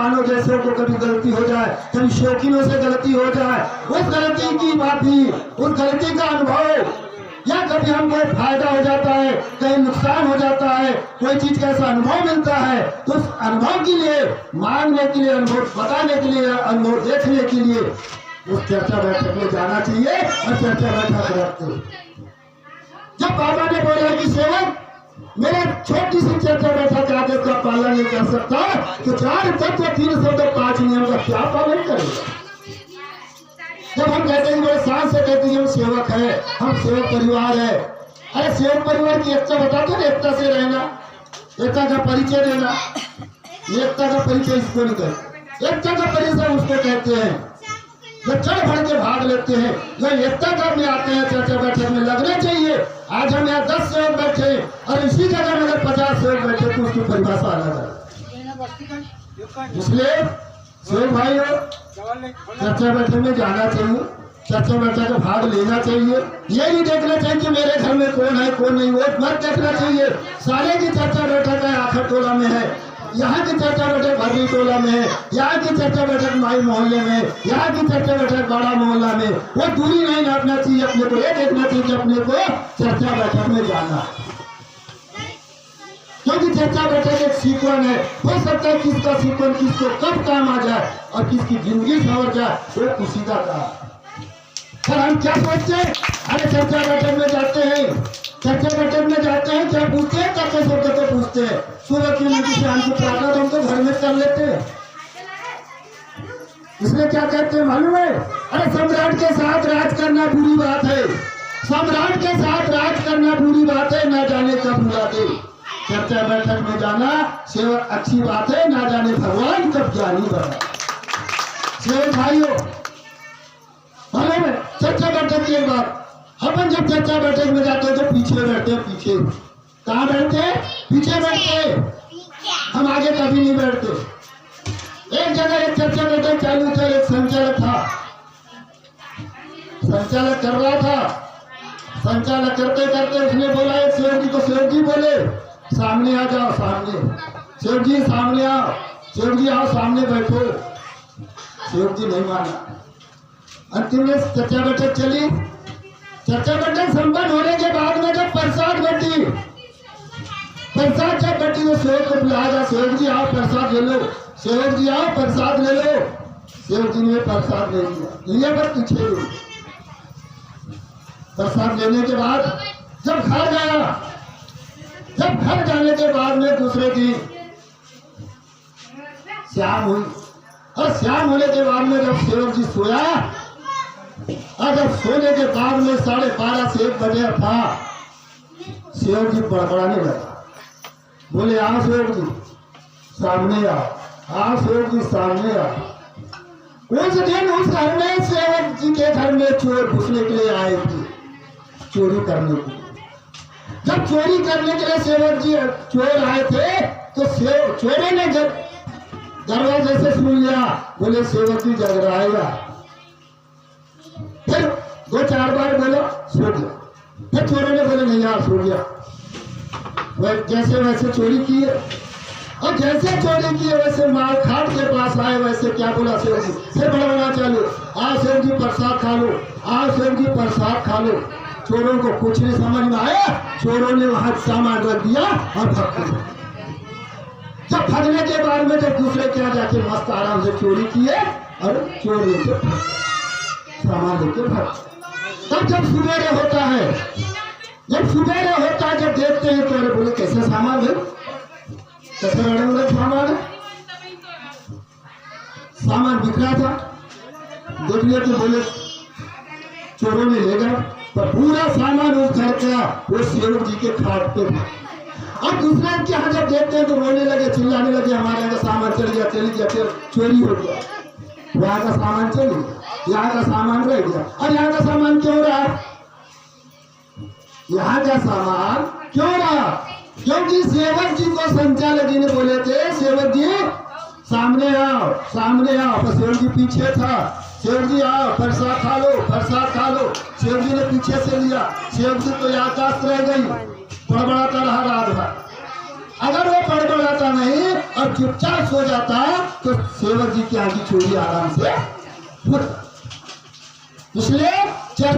मेहमानों जैसे को कभी गलती हो जाए, कभी शौकीनों से गलती हो जाए, उस गलती की माफी, उस गलती का अनुभव, या कभी हमको फायदा हो जाता है, कहीं नुकसान हो जाता है, कोई चीज का ऐसा अनुभव मिलता है, तो उस अनुभव के लिए मांगने के लिए, अनुभव बताने के लिए, अनुभव देखने के लिए उस चर्चा बैठक में जाना चाहिए और चर्चा बैठक रखते। जब बाबा ने बोला कि सेवक मेरा छोटी सी चर्चा बैठक आदेश का पालन नहीं कर सकता, तो 4 तत्व 3 शब्द 5 नियम का क्या पालन करेगा? जब हम कहते हैं बड़े शान से कहते हैं हम सेवक है, हम सेवक परिवार है, अरे सेवक परिवार की एकता बता दो, एकता से रहना, एकता का परिचय देना। एकता का परिचय इसको नहीं कहते, एकता का परिचय उसको कहते हैं जो चढ़ बढ़ के भाग लेते हैं, जो एकता करने आते हैं, चर्चा बैठक में लगना चाहिए। आज हम यहाँ 10 सेवक बैठे और इसी जगह में अगर 50 सेवक बैठे तो उसकी परिभाषा अलग है। इसलिए सेवक भाइयों चर्चा बैठक में जाना चाहिए, चर्चा बैठक में भाग लेना चाहिए। ये नहीं देखना चाहिए कि मेरे घर में कौन है कौन नहीं, वो मत देखना चाहिए। साले की चर्चा बैठक है आखिर टोला में है, यहाँ की चर्चा बैठक भरनी टोला में है, यहाँ की चर्चा बैठक माई मोहल्ले में, यहाँ की चर्चा बैठक बड़ा मोहल्ला में। वो दूरी नहीं नापना चाहिए अपने को, ये देखना चाहिए कि अपने को चर्चा बैठक में जाना, क्योंकि चर्चा बैठक एक सीक्वेंस है। हो सकता है किसका सीक्वेंस किसको कब काम आ जाए और किसकी जिंदगी संवर जाए, वो किसी का काम। पर हम क्या सोचते हैं, अरे चर्चा बैठक में जाते हैं, चर्चा बैठक में जाते हैं, क्या पूछते हैं, करते सोते तो पूछते हैं सूरज की नीति से हमको प्रार्थना तो हम तो घर में कर लेते हैं। इसलिए क्या कहते हैं मालूम है, अरे सम्राट के साथ राज करना बुरी बात है, सम्राट के साथ राज करना बुरी बात है, ना जाने कब बुलाते। चर्चा बैठक में जाना सेवक अच्छी बात है, ना जाने भगवान कब जानी बना। सेवक भाइयों मालूम है, चर्चा बैठक की एक बात, अपन जब चर्चा बैठक में जाते हैं तो पीछे बैठते हैं। पीछे कहाँ बैठते हैं? पीछे बैठते हैं, हम आगे कभी नहीं बैठते। एक जगह एक चर्चा बैठक चालू था, एक संचालक था, संचालक कर रहा था, संचालक करते करते उसने बोला एक सेवक जी को, सेवक जी बोले सामने आ जाओ, सामने सेवक जी सामने आओ, सेवक जी आओ सामने बैठो। सेवक जी नहीं माना। अंतिम में चर्चा बैठक चली। चर्चा बैठक संपन्न होने के बाद में जब प्रसाद बटी, प्रसाद जब बटी तो सेवक को बुलाया जा, सेवक जी आओ प्रसाद ले लो, सेवक जी आओ प्रसाद ले लो। सेवक जी ने प्रसाद ले लिया पर पीछे प्रसाद लेने के बाद जब घर गया, जब घर जाने के बाद में दूसरे दिन शाम हुई, और शाम होने के बाद में जब सेवक जी सोया, और जब सोने के बाद में 12:30 से 1 बजे था, सेवक जी बड़बड़ाने लगा, बोले आओ सेवक जी सामने आओ, आओ सेवक जी सामने आओ। उस दिन उस घर में सेवक जी के घर में चोर घुसने के लिए आए थे, चोरी करने के लिए। जब चोरी करने के लिए सेवक जी चोर आए थे तो चोरों ने जब दरवाजे से सुन लिया, बोले सेवक जी जग रहेगा। फिर 2-4 बार बोला सो गया, फिर चोरों ने बोले नहीं यार सो गया। वह जैसे वैसे चोरी किए, और जैसे चोरी किए वैसे माल खाट के पास आए, वैसे क्या बोला सेवक जी से बड़बड़ा चालू, आओ सेवक जी प्रसाद खा लो, आओ सेवक जी प्रसाद खा लो। चोरों को कुछ नहीं समझ में आया, चोरों ने वहां सामान रख दिया और भाग गए। जब भागने के बाद में जब दूसरे क्या जाके मस्त आराम से चोरी किए और चोर लेके सामान लेके भाग। तब जब सुबेरे होता है, जब सुबेरे होता है, जब देखते हैं तो अरे बोले कैसे सामान है, कैसे बड़े सामान है, सामान बिखरा था। देख लिया तो बोले चोरों ने ले गए, पर पूरा सामान उस घर का वो सेवक जी के खाट पे था। और दूसरे के यहाँ जब देखते हैं तो रोने लगे, चिल्लाने लगे, हमारे यहाँ का सामान चल गया, फिर चोरी हो गया, वहाँ का सामान चल गया, यहाँ का सामान रह गया। और यहाँ का सामान क्यों रहा? यहाँ का सामान क्यों रहा? क्योंकि सेवक जी को संचालक जी ने बोले थे सेवक जी सामने आओ, सामने आओ। तो सेवक जी पीछे था, सेवक जी आओ प्रसाद खा लो, प्रसाद खा लो। सेवक जी ने पीछे से लिया, सेवक जी तो याददाश्त रह गई, बड़बड़ाता रहा रात भर। अगर वो बड़बड़ाता नहीं और चुपचाप सो जाता तो सेवक जी की आंखें चोरी आराम से होता। इसलिए चर्चा